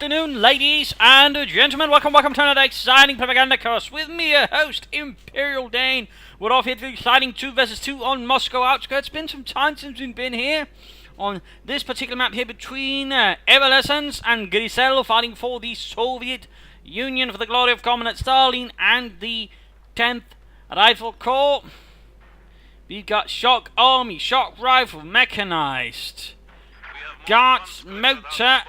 afternoon, ladies and gentlemen. Welcome to another exciting Propagandacast with me, your host, Imperial Dane. We're off here to the exciting 2 vs 2 on Moscow outskirts. It's been some time since we've been here on this particular map here between Evalance and Grizell, fighting for the Soviet Union for the glory of Comrade Stalin and the 10th Rifle Corps. We've got Shock Army, Shock Rifle, Mechanized, Guards, Motor,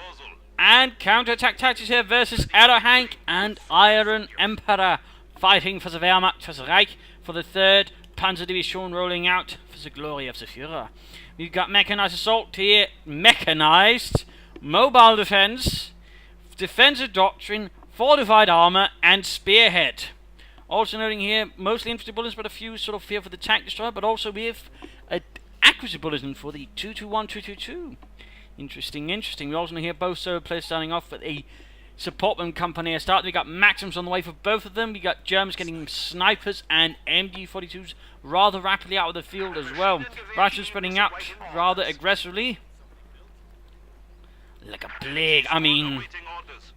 and Counter-Attack Tactics here versus Aerohank and IronEmperor, fighting for the Wehrmacht, for the Reich, for the 3rd Panzerdivision, rolling out for the glory of the Führer. We've got Mechanized Assault here, Mechanized, Mobile Defense, Defensive Doctrine, Fortified Armor, and Spearhead. Also noting here, mostly infantry bulletins, but a few sort of fear for the tank destroyer, but also we have an accuracy bulletin for the 221, 222. Interesting. We also hear both solo players starting off with a supportment company. Start. We got Maxims on the way for both of them. We got Germans getting snipers and MG42s rather rapidly out of the field as well. Russians spreading out rather aggressively. Like a plague. I mean,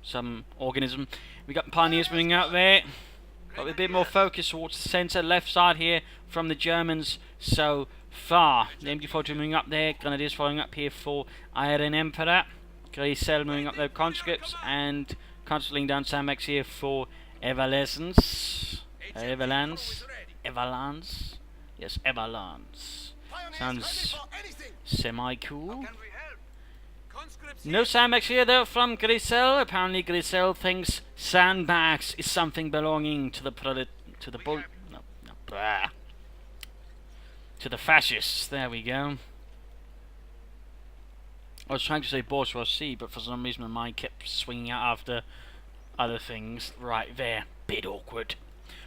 some organism. We got Pioneers moving out there, but with a bit more focus towards the centre, left side here from the Germans so far. The MG42 moving up there, Grenadiers following up here for IronEmperor, Grizell moving up their conscripts, and constantly down Samex here for Evalance. Evalance. Yes, Evalance. Sounds semi-cool. No sandbags here though from Grizell. Apparently Grizell thinks sandbags is something belonging to the fascists. There we go. I was trying to say bourgeoisie, but for some reason my mind kept swinging out after other things. Right there, bit awkward.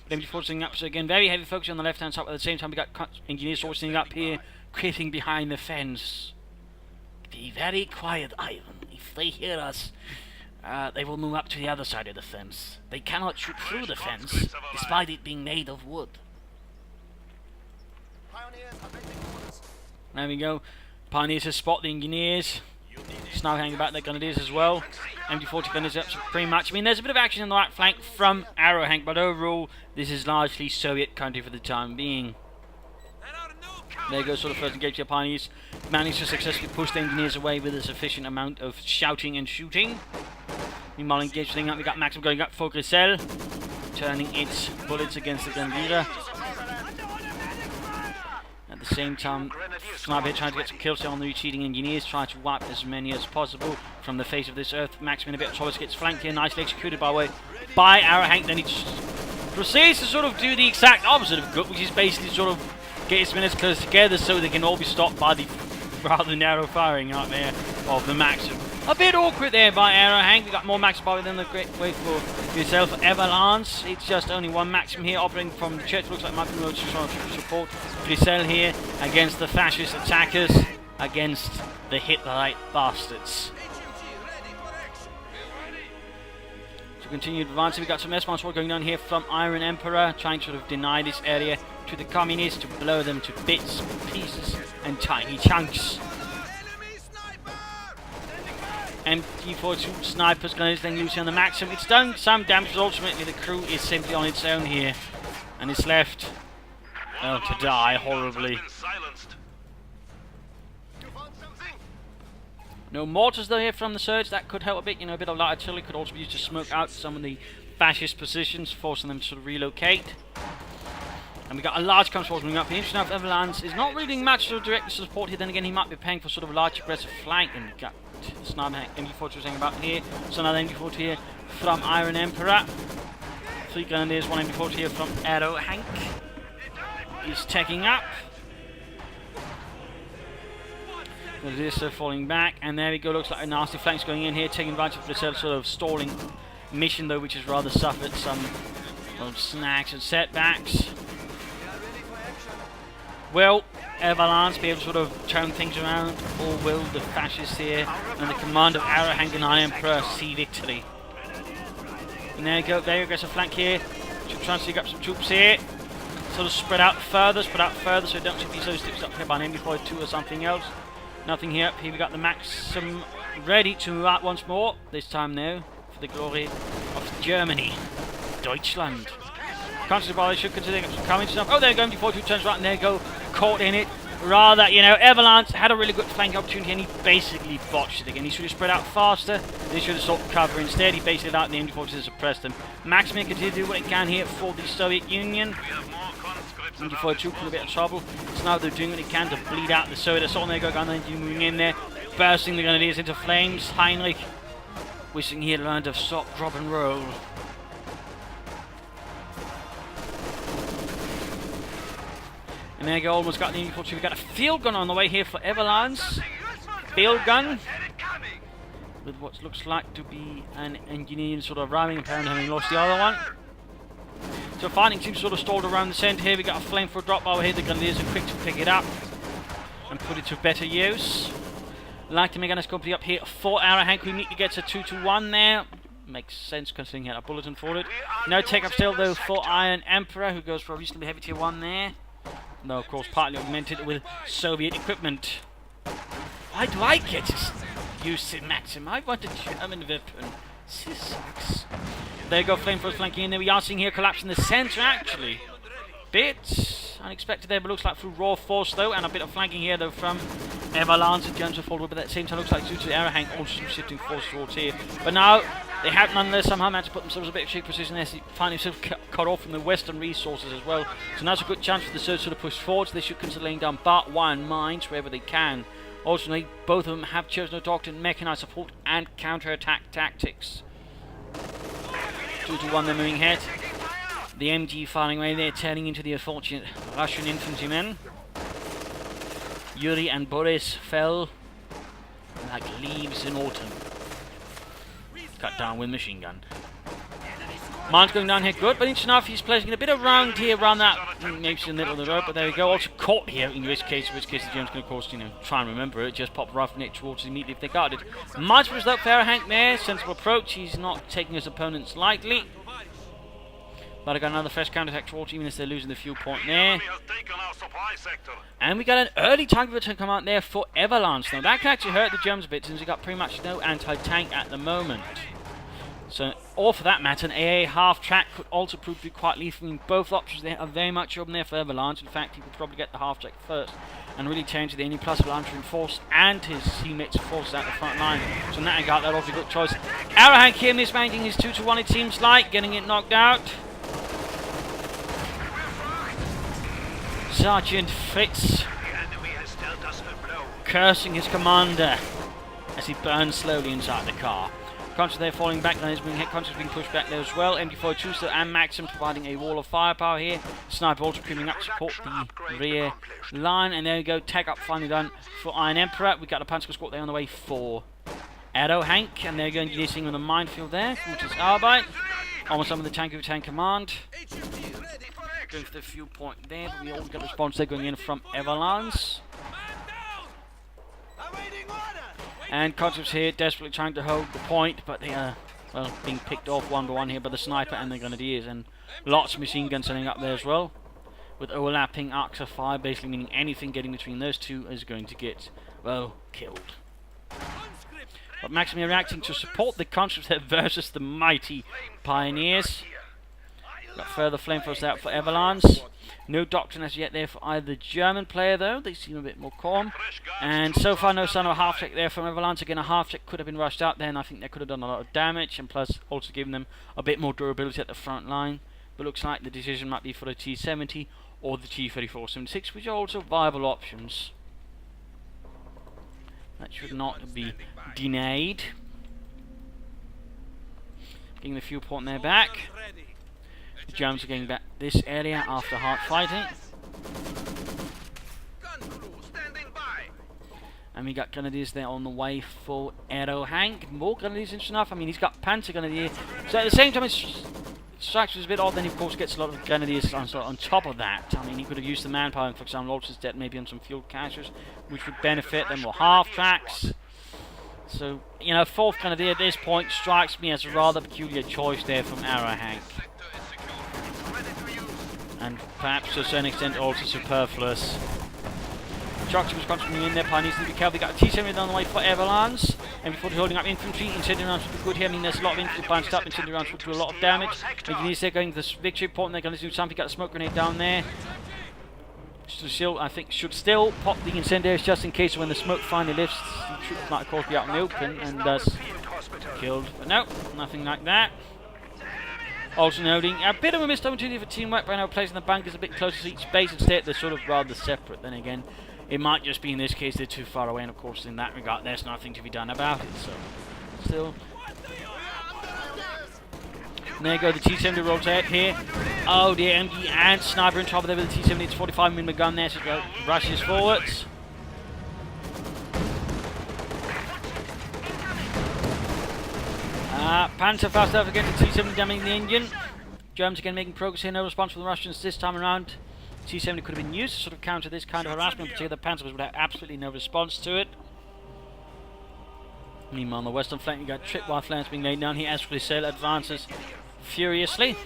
But MG4 swinging up, so again very heavy focus on the left hand side. At the same time we got engineers swinging up here, creeping behind the fence. Be very quiet, Ivan. If they hear us, they will move up to the other side of the fence. They cannot shoot through the fence, despite it being made of wood. There we go. Pioneers have spot the engineers. Snow hanging about their Grenadiers as well. MG40 Grenadiers up pretty much. I mean, there's a bit of action on the right flank from Aerohank, but overall, this is largely Soviet country for the time being. There goes sort of first engage the Pioneers. Managed to successfully push the engineers away with a sufficient amount of shouting and shooting. Meanwhile, engaged thing up, we got Maxim going up for Grizell, turning its bullets against the Grenadier. At the same time, Sniper trying to get some kills on the retreating engineers, trying to wipe as many as possible from the face of this earth. Maxim in a bit of trouble, gets flanked here, nicely executed by Aerohank. Then he proceeds to sort of do the exact opposite of good, which is basically sort of get his minutes close together so they can all be stopped by the rather narrow firing out there of the Maxim. A bit awkward there by Aerohank. We got more Maxim by than the great way for yourself, Evalance. It's just only one Maxim here operating from the church. Looks like Michael Roach is trying to support Grizell here against the fascist attackers, against the Hitlerite bastards. So continued advancing. We got some S-1 sword going down here from IronEmperor, trying to sort of deny this area to the communists, to blow them to bits, pieces, and tiny chunks. MG42 snipers going to then using on the Maxim. It's done some damage, but ultimately the crew is simply on its own here, and it's left to die horribly. No mortars though here from the surge. That could help a bit. You know, a bit of light artillery could also be used to smoke out some of the fascist positions, forcing them to sort of relocate. And we got a large control moving up here. Interesting enough, Evalance is not really much to direct support here. Then again, he might be paying for sort of a large aggressive flank. And we got Sniper MG42 saying about here. So another MG40 here from IronEmperor. 3 Grenadiers, 1 MG40 here from Aerohank. He's taking up. Grenadiers are falling back. And there we go. Looks like a nasty flank's going in here, taking advantage of the sort of stalling mission though, which has rather suffered some snags and setbacks. Will Evalance be able to sort of turn things around, or will the fascists here and the command of Aerohank and IronEmperor see victory? And there you go, very aggressive flank here. Trying to dig up some troops here. Sort of spread out further, so don't be so stitched up here by an MB42 or something else. Nothing here. Up here we got the Maxim ready to move out once more. This time now for the glory of Germany. Deutschland. Conscious about they should consider coming to some. Oh, they're going before 2 turns right, and there you go. Caught in it. Rather, you know, Evalance had a really good flank opportunity and he basically botched it again. He should have spread out faster. They should have sought cover. Instead, he basically allowed the enemy forces to suppress them. Maximum continues to do what it can here for the Soviet Union. Before it took a bit of trouble. So now they're doing what they can to bleed out the Soviet assault. And they go down there, moving in there, bursting the grenadiers into flames. Heinrich wishing he had learned to stop, drop, and roll. And there you go, almost got the enemy force. We've got a field gun on the way here for Evalance. Field gun. With what looks like to be an engineer sort of ramming, apparently having lost the other one. So fighting seems sort of stalled around the centre here. We got a flamethrower drop over here. The grenadiers are quick to pick it up and put it to better use. Like to make a company up here for Aerohank. We need to get to 2-1 there. Makes sense considering he had a bulletin for it. No take up still though for IronEmperor, who goes for a reasonably heavy tier 1 there. No, of course, partly augmented with Soviet equipment. Why do I get to use it, Maxim? I want a German weapon. This sucks. There you go, flamethrowers flanking in there. We are seeing here collapse in the centre, actually. Bit unexpected there, but looks like through raw force, though. And a bit of flanking here, though, from Evalance and Germans will fall, but at the same time, looks like due to Aerohank also shifting force towards here. But now, they have nonetheless somehow managed to put themselves a bit of shaky position there. So find themselves cut off from the western resources as well. So now's a good chance for the Serbs to push forward. So they should consider laying down Bart 1 mines wherever they can. Also, both of them have chosen to adopt mechanized support and counter-attack tactics. 2-1, they're moving ahead. The MG firing away there, turning into the unfortunate Russian infantrymen. Yuri and Boris fell like leaves in autumn. Cut down with machine gun. Mine's going down here good, but interesting enough, he's placing a bit around here, around that, maybe in the middle of the road, but there we go. Also caught here, in which case the Germans can, of course, you know, try and remember it, just pop right next towards immediately if they got it. Mine's was up for Aerohank there, sensible approach, he's not taking his opponents lightly. But I got another fresh counter-attack towards, even as they're losing the fuel point there. And we got an early tank return come out there for Evalance. Now that can actually hurt the Germans a bit, since they got pretty much no anti-tank at the moment. So, or for that matter, an AA half-track could also prove to be quite lethal. I mean, both options there are very much open there for Evalance. In fact, he could probably get the half-track first and really change the enemy plus Evalance reinforce and his teammates' forces at the front line. So in that regard, that was a good choice. Aerohank here mismanaging his 2-1, it seems like, getting it knocked out. Sergeant Fritz cursing his commander as he burns slowly inside the car. Conscious there falling back, then he's being hit. Conscious being pushed back there as well. MG42 still and Maxim providing a wall of firepower here. Sniper also creeping up to support the rear line. And there we go, tag up finally done for IronEmperor. We got a Panzer squad there on the way for Aerohank. And they're going to be using on the minefield there, which is Arbeit. Almost some of the tank of tank command. Going for the fuel point there, but we also got a response there going in from Evalance. And Conscripts here desperately trying to hold the point, but they are, well, being picked off one by one here by the sniper and the grenadiers, and lots of machine guns setting up there as well, with overlapping arcs of fire, basically meaning anything getting between those two is going to get, well, killed. But Maxim reacting to support the Conscripts there versus the mighty Pioneers. Got further flamethrowers out for Evalance. No doctrine as yet there for either the German player though. They seem a bit more calm. And so far no sign of a half-track there from Evalance. Again, a half-track could have been rushed out there, and I think that could have done a lot of damage, and plus also given them a bit more durability at the front line. But looks like the decision might be for the T-70 or the T-34-76, which are also viable options. That should not be denied. Getting the fuel point there back. The Germans are getting back this area after hard fighting. And we got Grenadiers there on the way for Aerohank. More Grenadiers, interesting enough. I mean, he's got Panzer Grenadier. So at the same time, it strikes us a bit odd. Then he, of course, gets a lot of Grenadiers on top of that. I mean, he could have used the manpower, for example, also instead maybe on some field caches, which would benefit them, or half-tracks. So, you know, 4th Grenadier at this point strikes me as a rather peculiar choice there from Aerohank. And perhaps to a certain extent also superfluous. Chuck's was constantly in there, Pioneers need to be careful. They got a T-70 on the way for Evalance. MD40 holding up infantry. Incendiary rounds would be good here. I mean, there's a lot of infantry balanced up. Incendiary rounds would do a lot of damage. Engineers there going to the victory point. They're going to do something. Got a smoke grenade down there. Still, I think, should still pop the incendiaries just in case when the smoke finally lifts, the troops might of course be out in the open and thus killed. But no, nothing like that. Also noting a bit of a missed opportunity for teamwork by now placing the bunkers a bit closer to each base. Instead, they're sort of rather separate. Then again, it might just be in this case they're too far away, and of course, in that regard, there's nothing to be done about it. So, still. And there you go, the T-70 rolls out here. Oh, the MG and sniper in trouble there with the T-70. It's 45mm gun there, so it rushes forwards. Panzer fast over against the T-70 damaging the engine. Germans again making progress here, no response from the Russians this time around. T-70 could have been used to sort of counter this kind of harassment, particularly the Panzers would have absolutely no response to it. Meanwhile, on the western flank, you got tripwire flanks being laid down here as Grizell advances furiously.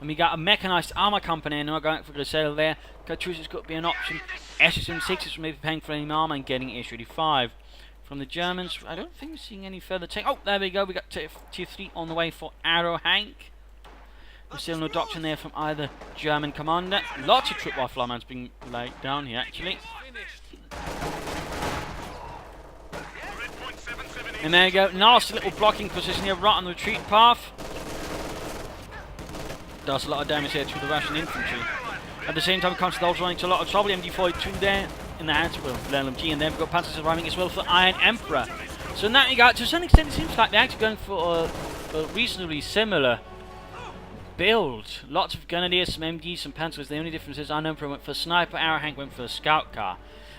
And we got a mechanized armor company now going for Grizell there. Cartouches could be an option. SS-76 is maybe paying for any armor and getting H-85. From the Germans, I don't think we're seeing any further take. Oh, there we go. We got Tier 3 on the way for Aerohank. There's still no doctrine there from either German commander. Lots of tripwire flyman's being laid down here, actually. And there you go. Nasty little blocking position here, right on the retreat path. Does a lot of damage here to the Russian infantry. At the same time, Constantinople running into a lot of trouble. MD42 there in the hands of the LMG, and then we've got Panzers arriving as well for IronEmperor. So in that regard, to some extent, it seems like they're actually going for a reasonably similar build. Lots of Grenadiers, some MGs, some Panzers. The only difference is IronEmperor went for a sniper, Aerohank went for a scout car.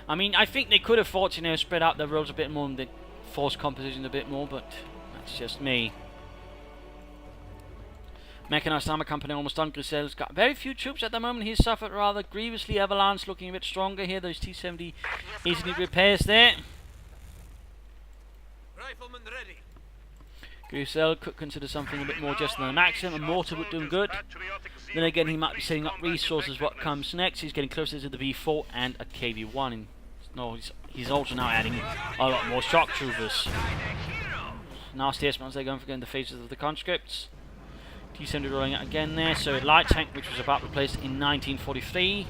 I mean, I think they could have thought, you know, spread out their roles a bit more and the force composition a bit more, but that's just me. Mechanized armor company almost done. Grizell's got very few troops at the moment. He's suffered rather grievously. Evalance looking a bit stronger here. Those T-70 easily repairs there. Rifleman ready. Grizell could consider something a bit more just than the maximum. A mortar would do him good. Then again, he might be setting up resources. What comes next? He's getting closer to the V4 and a KV-1. And no, he's also now adding a lot more shock troopers. Nasty S-mounts they're going for getting the faces of the conscripts. T-70 rolling out again there, so a light tank which was about replaced in 1943.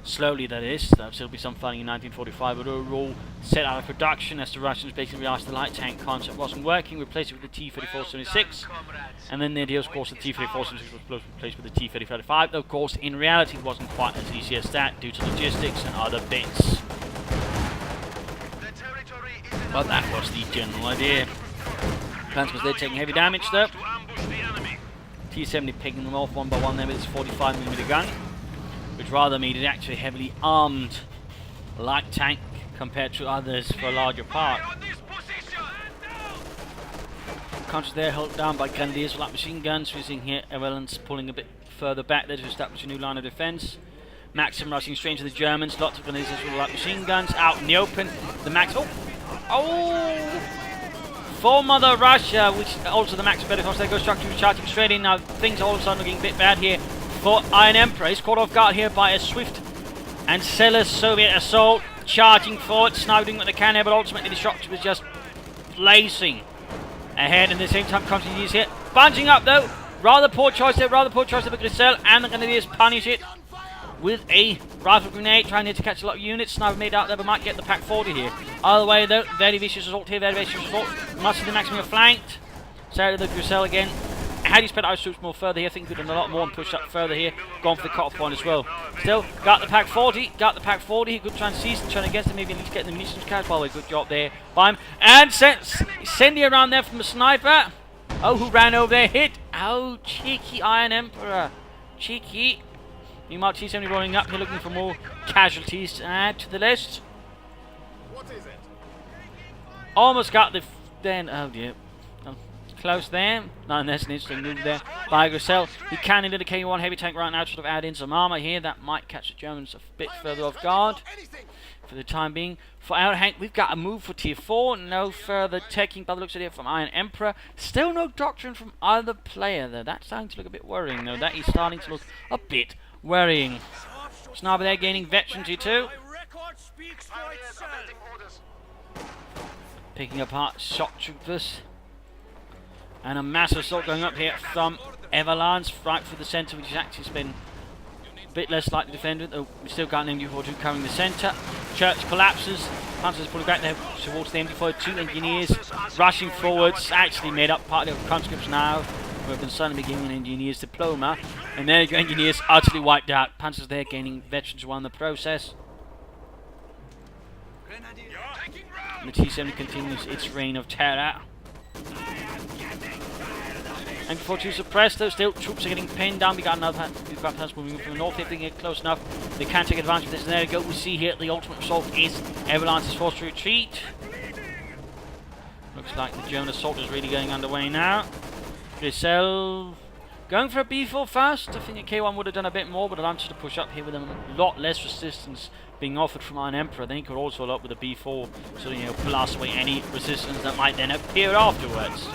Slowly that is, there'll still be some fighting in 1945, but overall set out of production as the Russians basically realized the light tank concept wasn't working, replaced it with the T-34-76, and then the idea of course the T-34-76 was replaced with the T-35, though of course in reality it wasn't quite as easy as that due to logistics and other bits. But that was the general idea. Panzers they're taking heavy damage though. T-70 picking them off one by one there with his 45mm gun, which rather made it actually a heavily armed light tank compared to others for a larger part. Conscious there held down by Grenadiers with light machine guns. We're seeing here Evalance pulling a bit further back there to establish a new line of defense. Maxim rushing straight to the Germans. Lots of Grenadiers with light machine guns out in the open. The Max. Oh! For Mother Russia, which also the Max better cost. There goes structure charging straight in. Now things are all of a sudden looking a bit bad here for IronEmperor. He's caught off guard here by a swift and zealous Soviet assault. Charging forward, sniping with the cannon, but ultimately the structure was just blazing ahead. And at the same time, continues here. Bunching up though. Rather poor choice there, rather poor choice there for Grizell. And the Grenadiers punish it with a rifle grenade, trying here to catch a lot of units. Sniper made out there, but might get the Pack 40 here. Either way though, very vicious assault here, very vicious assault. Must see the Maximum flanked. So the Grizell again. Had he spread out his troops more further here, I think he could have done a lot more and pushed up further here. Gone for the cut-off point as well. Still, got the Pack 40, He could try and seize and turn against him, maybe at least get the munitions carried. By the way, good job there by him. And sending around there from the sniper. Oh, who ran over there, hit. Oh, cheeky IronEmperor. Cheeky. Meanwhile, T-70 rolling up here, looking for more casualties to add to the list. What is it? Almost got the then. Oh dear, close there. No, and there's an interesting move there by Grizell. He can into the K1 heavy tank right now, sort of add in some armor here. That might catch the Germans a bit further off guard for the time being. For Aerohank, we've got a move for Tier 4. No further taking by the looks of it from IronEmperor. Still no doctrine from either player though. That's starting to look a bit worrying though. That is starting to look a bit worrying. Sniper there gaining veterancy too. Picking apart shock troopers. And a massive assault going up here from Evalance right through the centre, which has actually been a bit less likely defended, though we've still got an MG42 covering the centre. Church collapses. Panzers pulling back there towards the MG42. Engineers rushing forwards. Actually made up part of the conscripts now. We've been suddenly beginning an engineers diploma. And there you go, engineers utterly wiped out. Panzers there gaining veterans one in the process. And the T-70 continues its reign of terror. And before two suppressed, though, still troops are getting pinned down. We've got Panzers moving from the north. If they get close enough, they can take advantage of this. And there we go. We see here the ultimate assault is Evalance is forced to retreat. Looks like the German assault is really getting underway now. Grizell going for a B4 first. I think a K1 would have done a bit more, but allows to push up here with a lot less resistance being offered from IronEmperor. Then he could also follow up with a B4, so blast away any resistance that might then appear afterwards.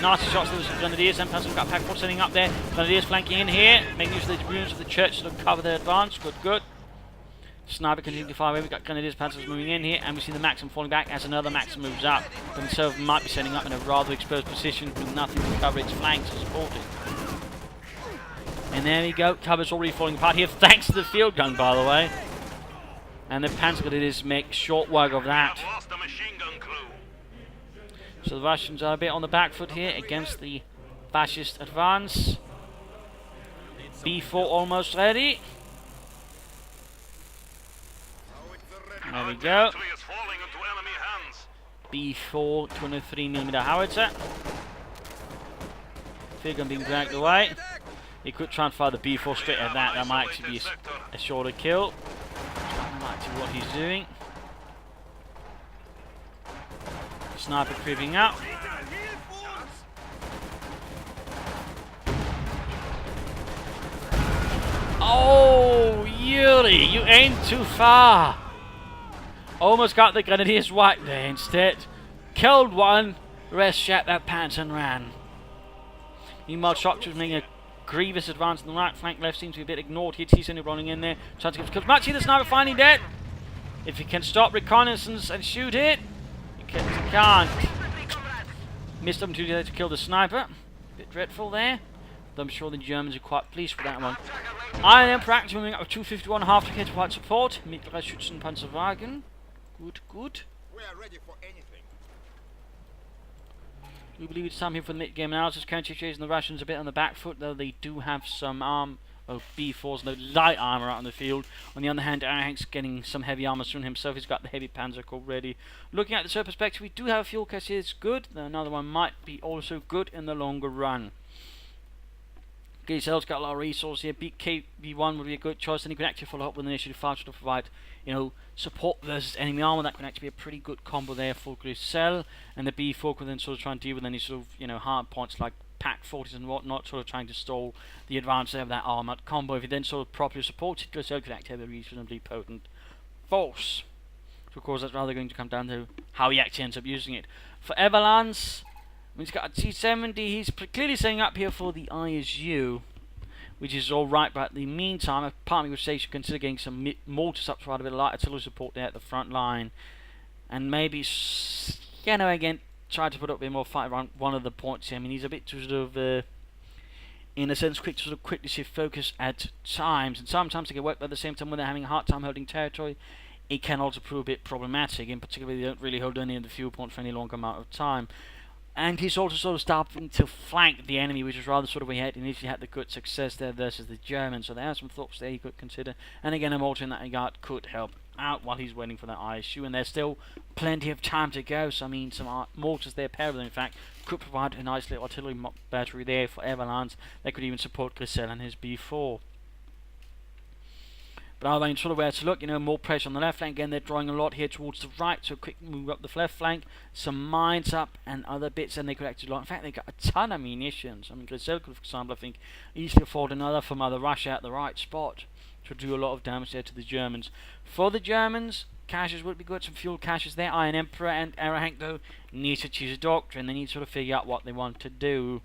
Nasty shots to the Grenadiers, and Panzers got Pack 4 sitting up there. Grenadiers flanking in here, making use of the ruins of the church to cover their advance. Good, good. Sniper continuing to fire away. We've got Grenadiers, Panzers moving in here, and we see the Maxim falling back as another Maxim moves up. But himself might be setting up in a rather exposed position with nothing to cover its flanks or support it. And there we go. Cover's already falling apart here, thanks to the field gun, by the way. And the Panzer Grenadiers make short work of that. So the Russians are a bit on the back foot here against the fascist advance. B4 almost ready. There we go. B4 203mm howitzer. Field gun being dragged away. He could try and fire the B4 straight at that. That might actually be a shorter kill. That might be what he's doing. Sniper creeping up. Oh, Yuri, you aimed too far. Almost got the Grenadiers wiped there instead. Killed one, rest shot that pants and ran. Meanwhile, shock troops making a grievous advance on the right flank. Left seems to be a bit ignored here. He's only running in there. Trying to get Machi, the sniper finally dead. If he can stop reconnaissance and shoot it, he can't. Missed opportunity to kill the sniper. Bit dreadful there. But I'm sure the Germans are quite pleased with that one. IronEmperor actually moving up with 251.5 to get white support. Mittlere Schützenpanzerwagen. Good, good. We are ready for anything. We believe it's time here for the mid-game analysis. Currently chasing the Russians a bit on the back foot, though they do have some B4s, no light armor out in the field. On the other hand, Aerohank's getting some heavy armor soon himself. He's got the heavy Panzer Corps ready. Looking at the third perspective, we do have a fuel cache here. It's good. Another one might be also good in the longer run. Grizell's got a lot of resources here. KV1 would be a good choice, and he could actually follow up with an Initiative 5 to provide, support versus enemy armor. That could actually be a pretty good combo there for Grizell, and the B4 could then sort of try and deal with any sort of, hard points like Pack 40s and whatnot, sort of trying to stall the advance of that armored combo. If he then sort of properly supports it, Grizell could actually have a reasonably potent force. So of course that's rather going to come down to how he actually ends up using it. For Evalance, he's got a T-70, he's clearly setting up here for the ISU, which is alright, but in the meantime, a part of me would say you should consider getting some mortars up to provide a bit of light artillery support there at the front line. And maybe, again, try to put up a bit more fight around one of the points here. I mean, he's a bit too sort of, in a sense, quick to sort of quickly shift focus at times. And sometimes they can work, but at the same time, when they're having a hard time holding territory, it can also prove a bit problematic. In particular, they don't really hold any of the fuel points for any long amount of time. And he's also sort of starting to flank the enemy, which is rather sort of where he initially had the good success there versus the Germans. So there are some thoughts there he could consider. And again, a mortar in that regard could help out while he's waiting for that ISU. And there's still plenty of time to go. So I mean, some mortars there, pair of them in fact, could provide a nice little artillery battery there for Evalance. They could even support Grizell and his B4. But I mean, sort of where to look, more pressure on the left flank. Again, they're drawing a lot here towards the right, so quick move up the left flank, some mines up, and other bits, and they could actually, in fact, they got a ton of munitions. I mean, Grizell could, for example, I think, easily afford another from Mother Russia at the right spot to do a lot of damage there to the Germans. For the Germans, caches would be good, some fuel caches there. IronEmperor and Aerohank, though, need to choose a doctrine. They need to sort of figure out what they want to do.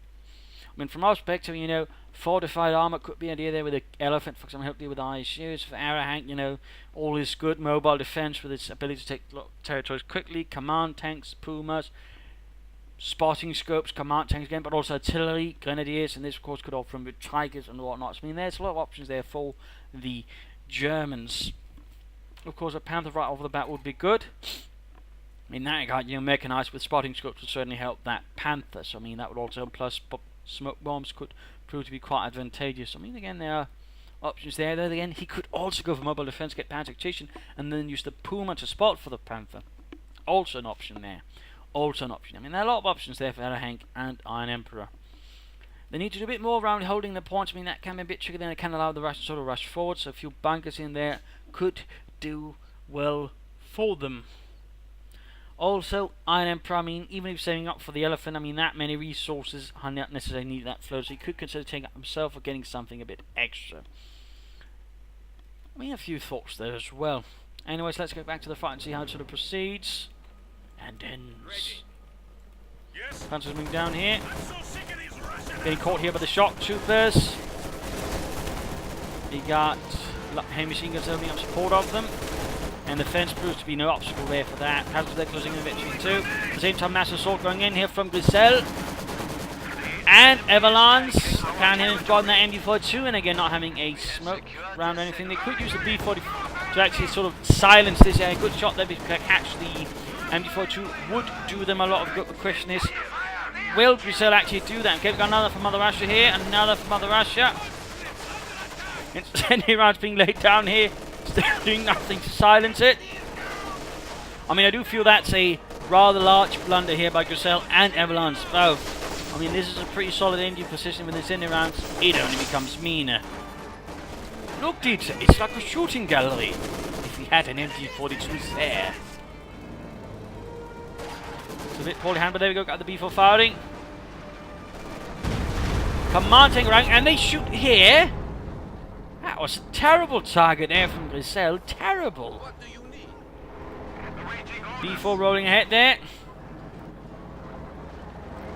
mean, from our perspective, you know, fortified armor could be an idea there with the elephant, for example, help deal with ISUs. For Aerohank, you know, all is good. Mobile defense with its ability to take territories quickly. Command tanks, Pumas, spotting scopes, command tanks again, but also artillery, grenadiers, and this, of course, could offer them with Tigers and whatnot. So, I mean, there's a lot of options there for the Germans. Of course, a Panther right off the bat would be good. In that regard, you know, mechanized with spotting scopes would certainly help that Panther. So, I mean, that would also, plus smoke bombs could prove to be quite advantageous. I mean, again, there are options there. Though, again, he could also go for mobile defense, get Panther execution, and then use the Puma to spot for the Panther. Also an option there. Also an option. I mean, there are a lot of options there for Aerohank and IronEmperor. They need to do a bit more around holding the points. I mean, that can be a bit tricky. Then it can allow the Russians to sort of rush forward. So a few bunkers in there could do well for them. Also, IronEmperor, I mean, even if saving up for the elephant, I mean, that many resources are not necessarily need that flow, so he could consider taking up himself or getting something a bit extra. I mean, a few thoughts there as well. Anyways, let's go back to the fight and see how it sort of proceeds. And ends. Yes. Panzer's moving down here. Getting caught here by the shock troopers. We got heavy machine guns opening up support of them. And the fence proves to be no obstacle there for that. Panzers they're closing in eventually too. At the same time, mass assault going in here from Grizell. And Evalance. Can him driving that MD42 and again not having a smoke round or anything. They could use the B40 to actually sort of silence this. Yeah, a good shot there because actually MD42 would do them a lot of good. The question is, will Grizell actually do that? Okay, we've got another from Mother Russia here, another from Mother Russia. Incendiary rounds being laid down here, still doing nothing to silence it. I mean, I do feel that's a rather large blunder here by Grizell and Evalance both. I mean, this is a pretty solid MD position with incendiary rounds. It only becomes meaner. Look, Dieter, it's like a shooting gallery. If we had an MD42 there. It's a bit poorly handled, but there we go, got the B4 firing. Commanding rank, and they shoot here. That was a terrible target there from Grizell, terrible. B4 rolling ahead there.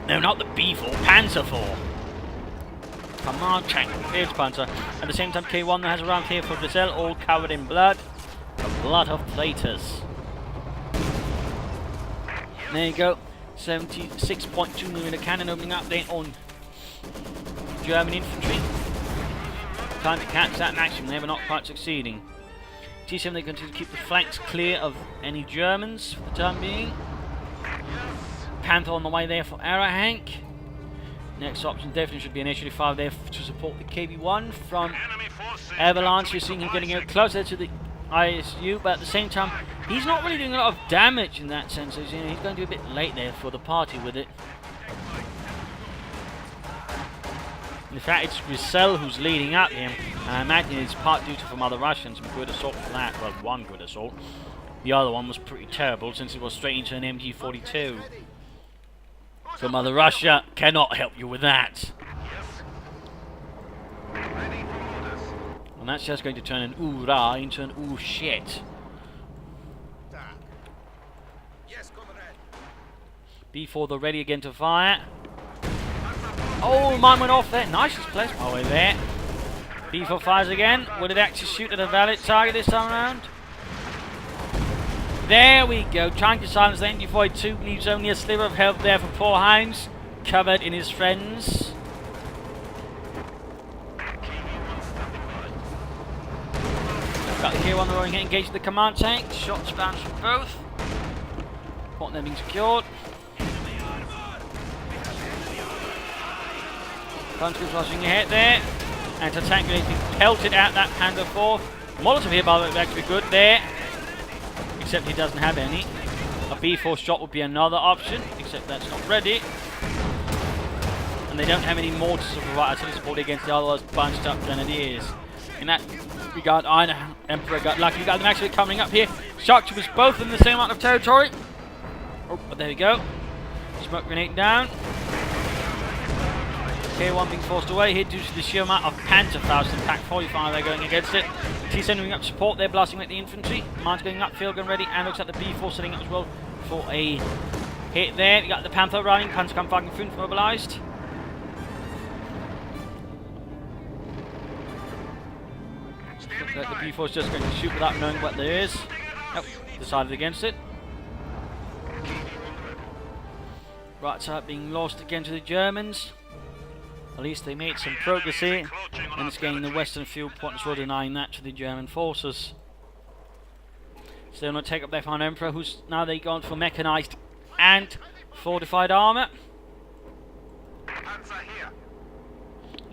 No, not the B4, Panzer 4. Command tank, clears Panzer. At the same time, K1 that has a round here for Grizell, all covered in blood. The blood of traitors. There you go, 76.2mm cannon opening up there on German infantry. Trying to catch that maximum there, but not quite succeeding. T7 they continue to keep the flanks clear of any Germans for the time being. Panther on the way there for Aerohank. Next option definitely should be an H-35 there to support the KB1 from Evalance. You're seeing him getting closer to the ISU, but at the same time, he's not really doing a lot of damage in that sense. You know, he's going to be a bit late there for the party with it. In fact, it's Grizell who's leading up him, and I imagine it's part due to from other Russians. Some good assault for that. Well, one good assault. The other one was pretty terrible since it was straight into an MG42. So Mother Russia cannot help you with that. And that's just going to turn an ooh-rah into an ooh-shit. B4 they're ready again to fire. Oh, mine went off there. Nice placed my way there. B4 fires again. Will it actually shoot at a valid target this time around? There we go. Trying to silence the MG42. Leaves only a sliver of health there for poor Heinz. Covered in his friends. Got here on the rolling hit. Engaged the command tank. Shots bounced from both. Point them being secured. Conscripts rushing ahead there. Anti-tank grenade being pelted at that Panther 4. Molotov here, by the way, would actually be good there. Except he doesn't have any. A B4 shot would be another option, except that's not ready. And they don't have any mortars to provide artillery support against the otherwise bunched up grenadiers. In that regard, IronEmperor got lucky. We got them actually coming up here. Shock troopers both in the same amount of territory. Oh, but there we go. Smoke grenade down. K1 being forced away here due to the sheer amount of Panther Faust and Pack 45 they're going against it. T7 moving up support, they're blasting with the infantry. Mine's going up, field gun ready, and looks like the B4 setting up as well for a hit there. You got the Panther running, Panther come fucking mobilized. Looks like the B4 is just going to shoot without knowing what there is. Nope, decided against it. Right side being lost again to the Germans. At least they made some progress here, and it's gaining the western field point as well, denying that to the German forces. So they're going to take up their IronEmperor, who's now they gone for mechanized and fortified armor.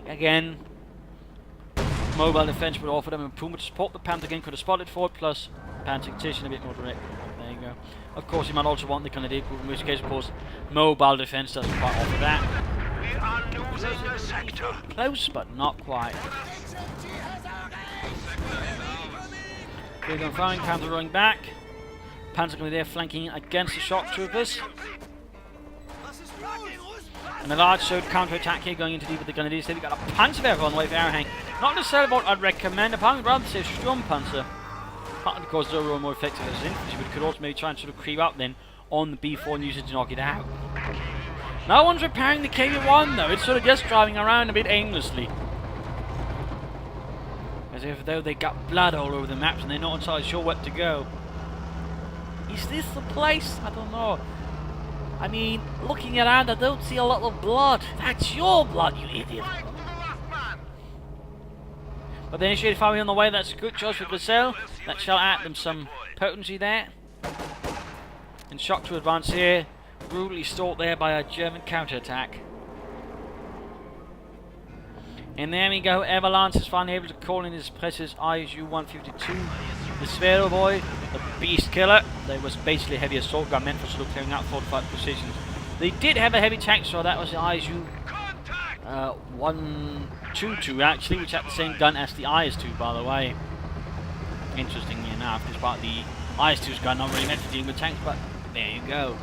Again, mobile defense would offer them improvement to support the Panther again, could have spotted forward, plus Panther tactician a bit more direct. There you go. Of course, you might also want the Canadian, in which case, of course, mobile defense doesn't quite offer that. We are losing the sector. Close, but not quite. They're going firing, Panther rolling back. Panther going to be there flanking against the shock troopers. And a large showed counter-attack here going into deep with the Grenadiers. They've got a Panzer on the way for Aerohank. Not necessarily what I'd recommend, apparently rather say Sturm Panzer. Partly because they're more effective as infantry, but could also maybe try and sort of creep up then on the B4 and use it to knock it out. No one's repairing the KV-1 though, it's sort of just driving around a bit aimlessly. As if though they got blood all over the maps and they're not entirely sure what to go. Is this the place? I don't know. I mean, looking around, I don't see a lot of blood. That's your blood, you idiot. But the initiated firing on the way, that's a good choice for Grizell. That shall add them some potency there. And shock to advance here. Brutally stalked there by a German counterattack. And there we go. Evalance is finally able to call in his presses ISU 152. The Sphero Boy, the Beast Killer. They was basically a heavy assault gun meant for sort of clearing out fortified positions. They did have a heavy tank, so that was the ISU 122 actually, which had the same gun as the IS-2, by the way. Interestingly enough, despite the IS-2's gun not really meant for dealing with tanks, but there you go.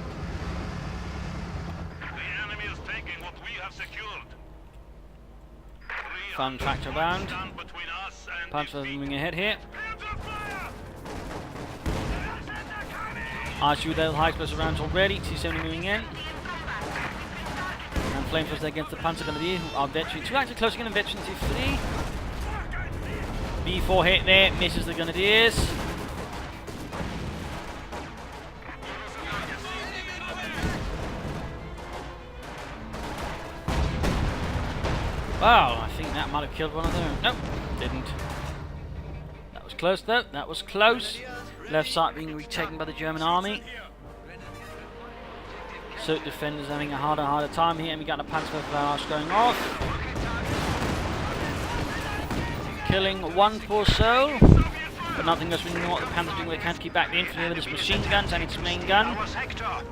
The enemy is taking what we have secured. Fun tractor bound. Panzer moving ahead here. ISU Dale High Explosive rounds already. T-70 moving in. And flamethrowers against the Panzer Grenadier, who are veteran 2 actually closing in on veteran T3. B4 hit there, misses the Grenadiers. Wow, I think that might have killed one of them. Nope, didn't. That was close though, that was close. Left side being retaken by the German army. So defenders having a harder time here, and we got a Panzer barrage going off. Killing one poor soul. But nothing else, we know what the Panthers doing. They can't keep back the infantry with its machine guns and its main gun,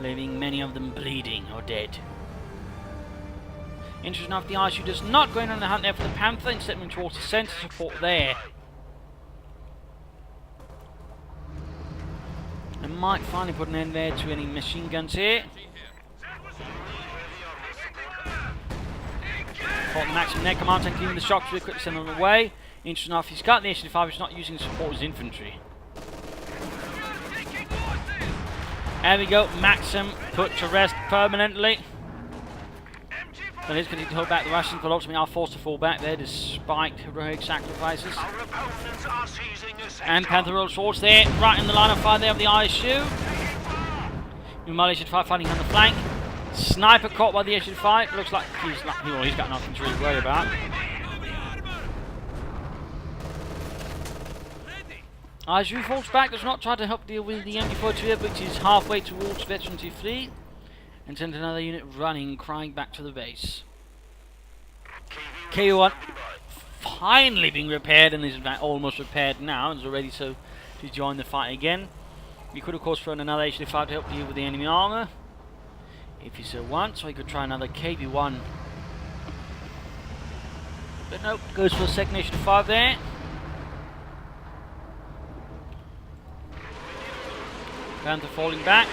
leaving many of them bleeding or dead. Interesting enough, the ISU does not go in on the hunt there for the Panther, instead moving towards the centre support there. And might finally put an end there to any machine guns here. Caught the maximum there, command tank cleaning the shock to quickly send them away. Interesting enough, he's got the H-5, he's not using support as infantry. There we go, Maxim put to rest permanently. And he's going to hold back the Russians, but ultimately are forced to fall back there despite heroic sacrifices. And Panther rolls forwards there, right in the line of fire there of the ISU. Meanwhile, H-5 fighting on the flank. Sniper caught by the H-5. Looks like he's got nothing to really worry about. ISU falls back, does not try to help deal with the MG-42, which is halfway towards Veteran T3. And send another unit running, crying back to the base. KV-1 finally being repaired, and is almost repaired now, and is ready to join the fight again. We could of course throw in another H-5 to help deal with the enemy armour, if you so want, so we could try another KV-1. But nope, goes for a second H-5 there. Panther falling back,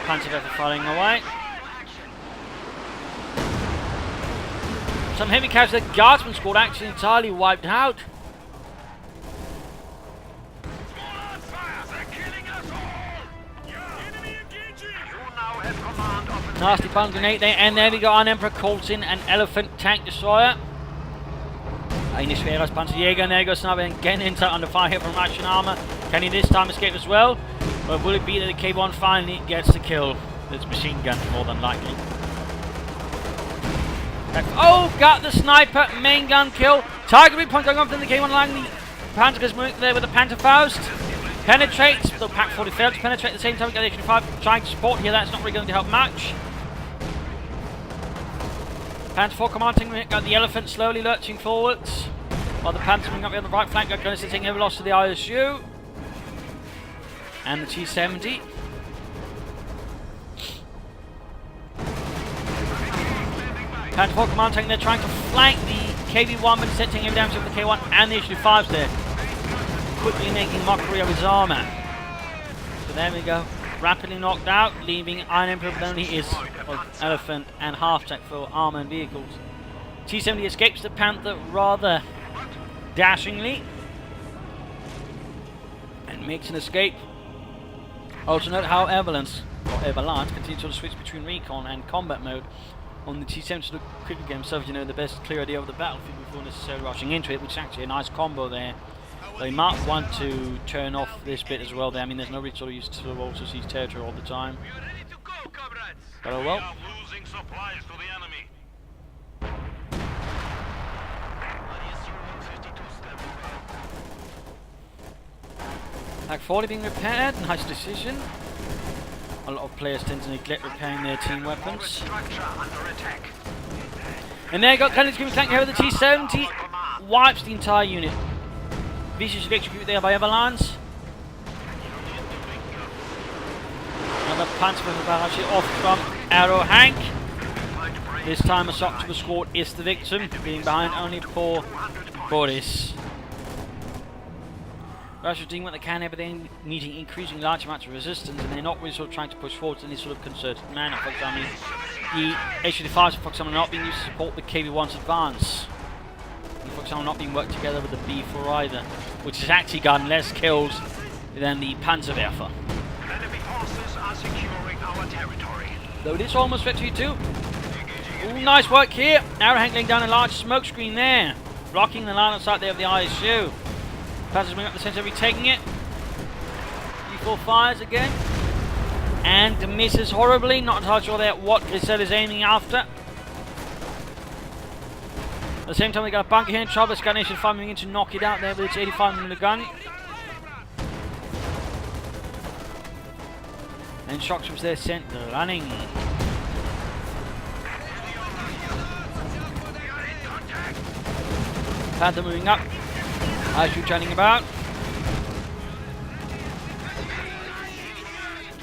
Panzer firing away. Some heavy casualties. The Guardsman squad actually entirely wiped out. Nasty bun grenade there, and there we go. IronEmperor calls in an Elephant tank destroyer. Eine schweres Panzerjäger, and there goes Sniper again into under fire here from Russian armor. Can he this time escape as well? Or will it be that the K1 finally gets the kill? It's machine gun, more than likely. Oh, got the sniper, main gun kill. Target repoint going off in the K1 line. The Panther is moving there with the Panther Faust. Penetrates, the Pack 40 failed to penetrate at the same time. We got the H5 trying to support here. That's not really going to help much. Panther 4 commanding, got the Elephant slowly lurching forwards. While the Panther moving up on the right flank, got Gunners taking heavy loss to the ISU. And the T-70. Panther 4 command tank, they're trying to flank the KV-1, but instead taking him down to the K1 and the HU-5s there. Quickly making mockery of his armor. So there we go. Rapidly knocked out, leaving IronEmperor with only his Elephant and half-tech for armor and vehicles. T-70 escapes the Panther rather dashingly. And makes an escape. Also note how Evalance continues to switch between recon and combat mode on the T-70 to quickly get himself, you know, the best clear idea of the battlefield before necessarily rushing into it, which is actually a nice combo there. They might want to turn off this bit as well there. I mean, there's no real sort of use to also seize territory all the time. But oh well. Losing supplies to the enemy. Pack 40 being repaired, nice decision. A lot of players tend to neglect repairing their team weapons. And there you go, Cannon's going to be flanking over the T-70. Wipes the entire unit. Viciously executed there by Evalance. Another Panther actually off from Aerohank. This time a shock to the squad is the victim, being behind only poor Boris. Russia's doing what they can, but they're meeting increasing large amounts of resistance, and they're not really sort of trying to push forward in any sort of concerted manner. For example, the HU-5s, for example, are not being used to support the KV-1's advance. And for example, not being worked together with the B4 either, which has actually gotten less kills than the Panzerwerfer. Enemy forces are securing our territory. Though it is almost victory too. Ooh, nice work here. Aerohank laying down a large smoke screen there, blocking the line of sight there of the ISU. Panzer's moving up the centre, retaking it. B4 fires again. And misses horribly. Not entirely sure there what Grizell is aiming after. At the same time, we got a bunker here in trouble. Escalation 5 moving in to knock it out there with its 85mm gun. And shock troops there sent running. Panther moving up. ISU turning about.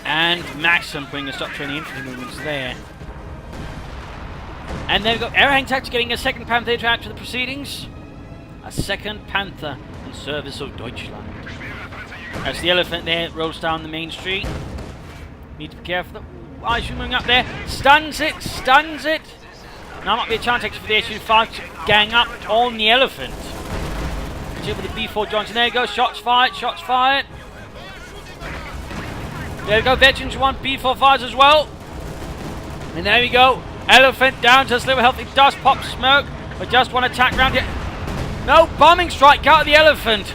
And Maxim putting a stop to any infantry movements there. And there we go. Aerohank Tactics getting a second Panther to add to the proceedings. A second Panther in service of Deutschland. As the Elephant there rolls down the main street. Need to be careful. ISU moving up there. Stuns it, stuns it. Now might be a chance for the HU-5 to gang up on the Elephant. With the B4 Johnson. There you go. Shots fired. Shots fired. There we go. Veterans 1. B4 fires as well. And there we go. Elephant down to a sliver healthy dust. Pop smoke. But just one attack round here. No. Bombing strike out of the Elephant.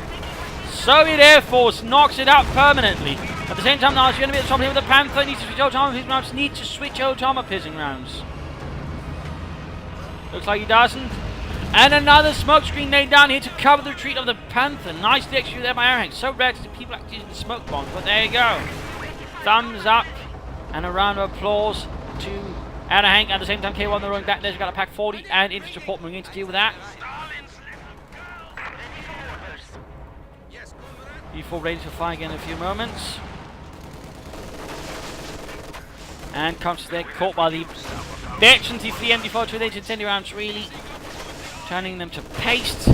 Soviet Air Force knocks it out permanently. At the same time, now it's going to be a trouble here with the Panther. Needs to switch old armor piercing rounds. Needs to switch old armor piercing rounds. Looks like he doesn't. And another smoke screen laid down here to cover the retreat of the Panther. Nicely executed there by Aerohank. So rare to see people actually using the smoke bombs, but there you go. Thumbs up and a round of applause to Aerohank. At the same time, K1 they're rolling back there. They've got a Pack 40 and infantry support moving in to deal with that. B4 ready to fire again in a few moments. And comes there, caught by the veteran T3 MD4 to the 10 rounds, really turning them to paste.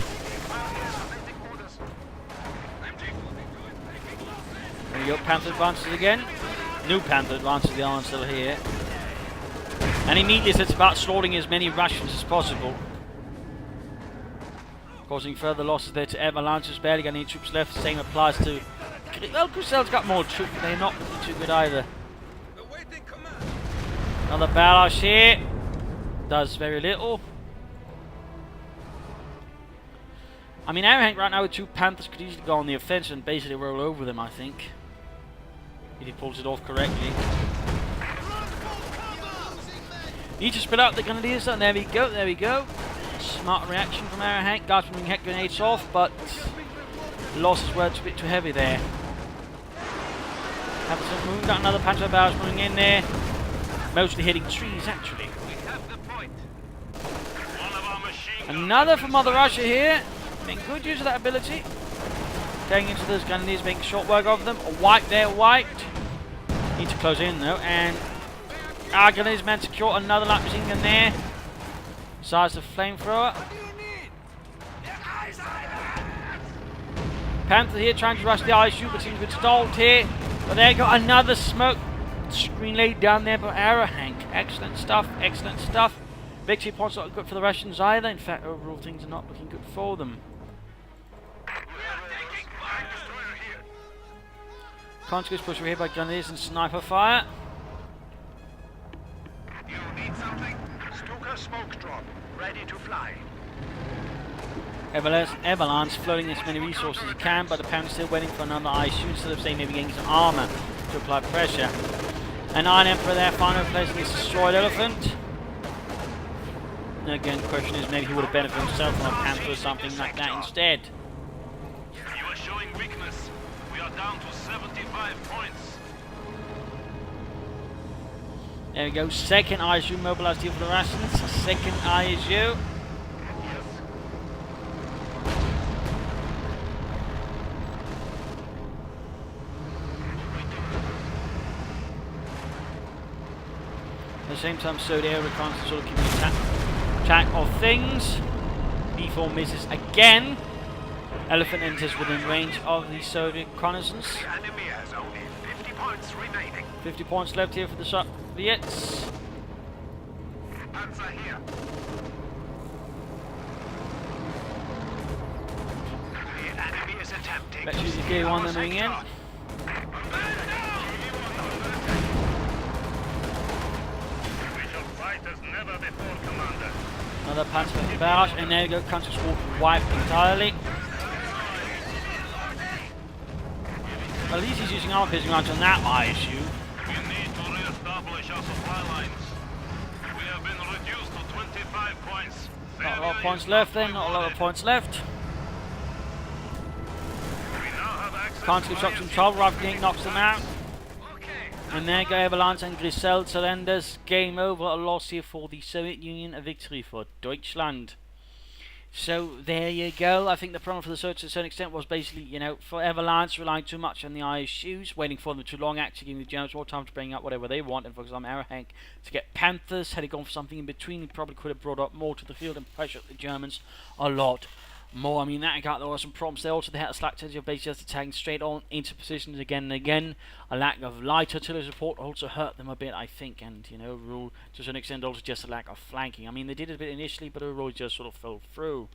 There we go, Panther advances again. New Panther advances, the arm still here. And immediately sets about slaughtering as many Russians as possible. Causing further losses there to Evalance, who's barely got any troops left. The same applies to... Well, Grizell's got more troops, but they're not too good either. Another barrage here. Does very little. I mean, Aerohank right now with 2 Panthers could easily go on the offensive and basically roll over them, I think. If he pulls it off correctly. Need to spread out the grenadiers, and there we go, there we go. Smart reaction from Aerohank. Guys moving heck grenades off, but the losses were a bit too heavy there. Hampton moving, got another Panther barrage moving in there. Mostly hitting trees, actually. Another from Mother Russia here. Making good use of that ability. Going into those grenadiers, making short work of them. A wipe there, wiped. Need to close in though, and our grenadiers meant to secure another light machine gun there. Besides the flamethrower. Panther here trying to rush the ISU, but seems to be stalled here. But there you go, another smoke screen laid down there by Aerohank. Excellent stuff, excellent stuff. Victory points not good for the Russians either. In fact, overall things are not looking good for them. Conscripts pushed here by grenadiers and sniper fire. You need something? Stuka smoke drop, ready to fly. Evalance floating as many resources as he can, but the Panthers still waiting for another ISU instead of saying maybe getting some armor to apply pressure. And IronEmperor there, finally replacing his destroyed elephant. And again, the question is maybe he would have benefited himself from a Panther or something like that instead. You are showing weakness. We are down to 75 points. There we go, second ISU mobilized here for the Russians. Second ISU. At the same time, so the Aerohank is sort of keeping track of things. B4 misses again. Elephant enters within range of the Soviet reconnaissance. The enemy has only 50 points remaining. 50 points left here for the Soviets. Panzer here. The enemy is attempting. Let's use the gear one they're moving in. Another Panther barrage, and there you go, Country's Walk wiped entirely. Well, at least he's using armor piercing rounds on that ISU. We need to re-establish our supply lines. We have been reduced to 25 points. Not a lot of points left then, not a lot of points left. Country shocks some trouble, Rapid King knocks them out. And there go Evalance and Grizell surrenders. Game over, a loss here for the Soviet Union, a victory for Deutschland. So there you go. I think the problem for the Soviets to a certain extent was basically, you know, for Evalance relying too much on the ISUs, waiting for them too long, actually giving the Germans more time to bring up whatever they want, and for example Aerohank to get Panthers. Had he gone for something in between, he probably could have brought up more to the field and pressured the Germans a lot more. I mean, that got there were some problems there. Also, they had a slack tendency of basically just attacking straight on into positions again and again. A lack of light artillery support also hurt them a bit, I think, and, you know, overall, to some extent, also just a lack of flanking. I mean, they did it a bit initially, but overall, it just sort of fell through.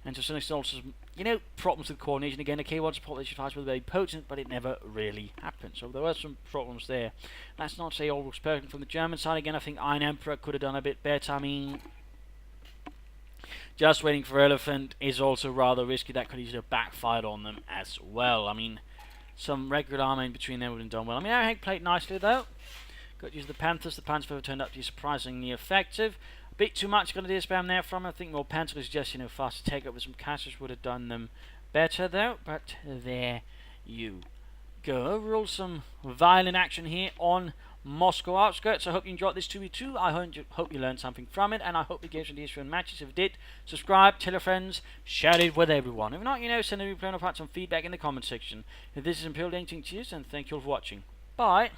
And to some extent, also, you know, problems with coordination. Again, the K1 support they should fight was very potent, but it never really happened. So there were some problems there. That's not to say all was perfect from the German side. Again, I think IronEmperor could have done a bit better. I mean, just waiting for Elephant is also rather risky. That could easily have backfired on them as well. I mean, some regular armor in between them would have done well. I mean, Aerohank played nicely though. Got to use the Panthers. The Panthers turned out to be surprisingly effective. A bit too much grenadier spam there from. I think more Panthers just, you know, faster take up with some casters would have done them better though. But there you go. Overall, some violent action here on Moscow outskirts. I hope you enjoyed this 2v2. I hope you learned something from it, and I hope it gives you ideas for matches. If it did, subscribe, tell your friends, share it with everyone. If not, you know, send a replay or some feedback in the comment section. If this is Imperial Dating, cheers, and thank you all for watching. Bye.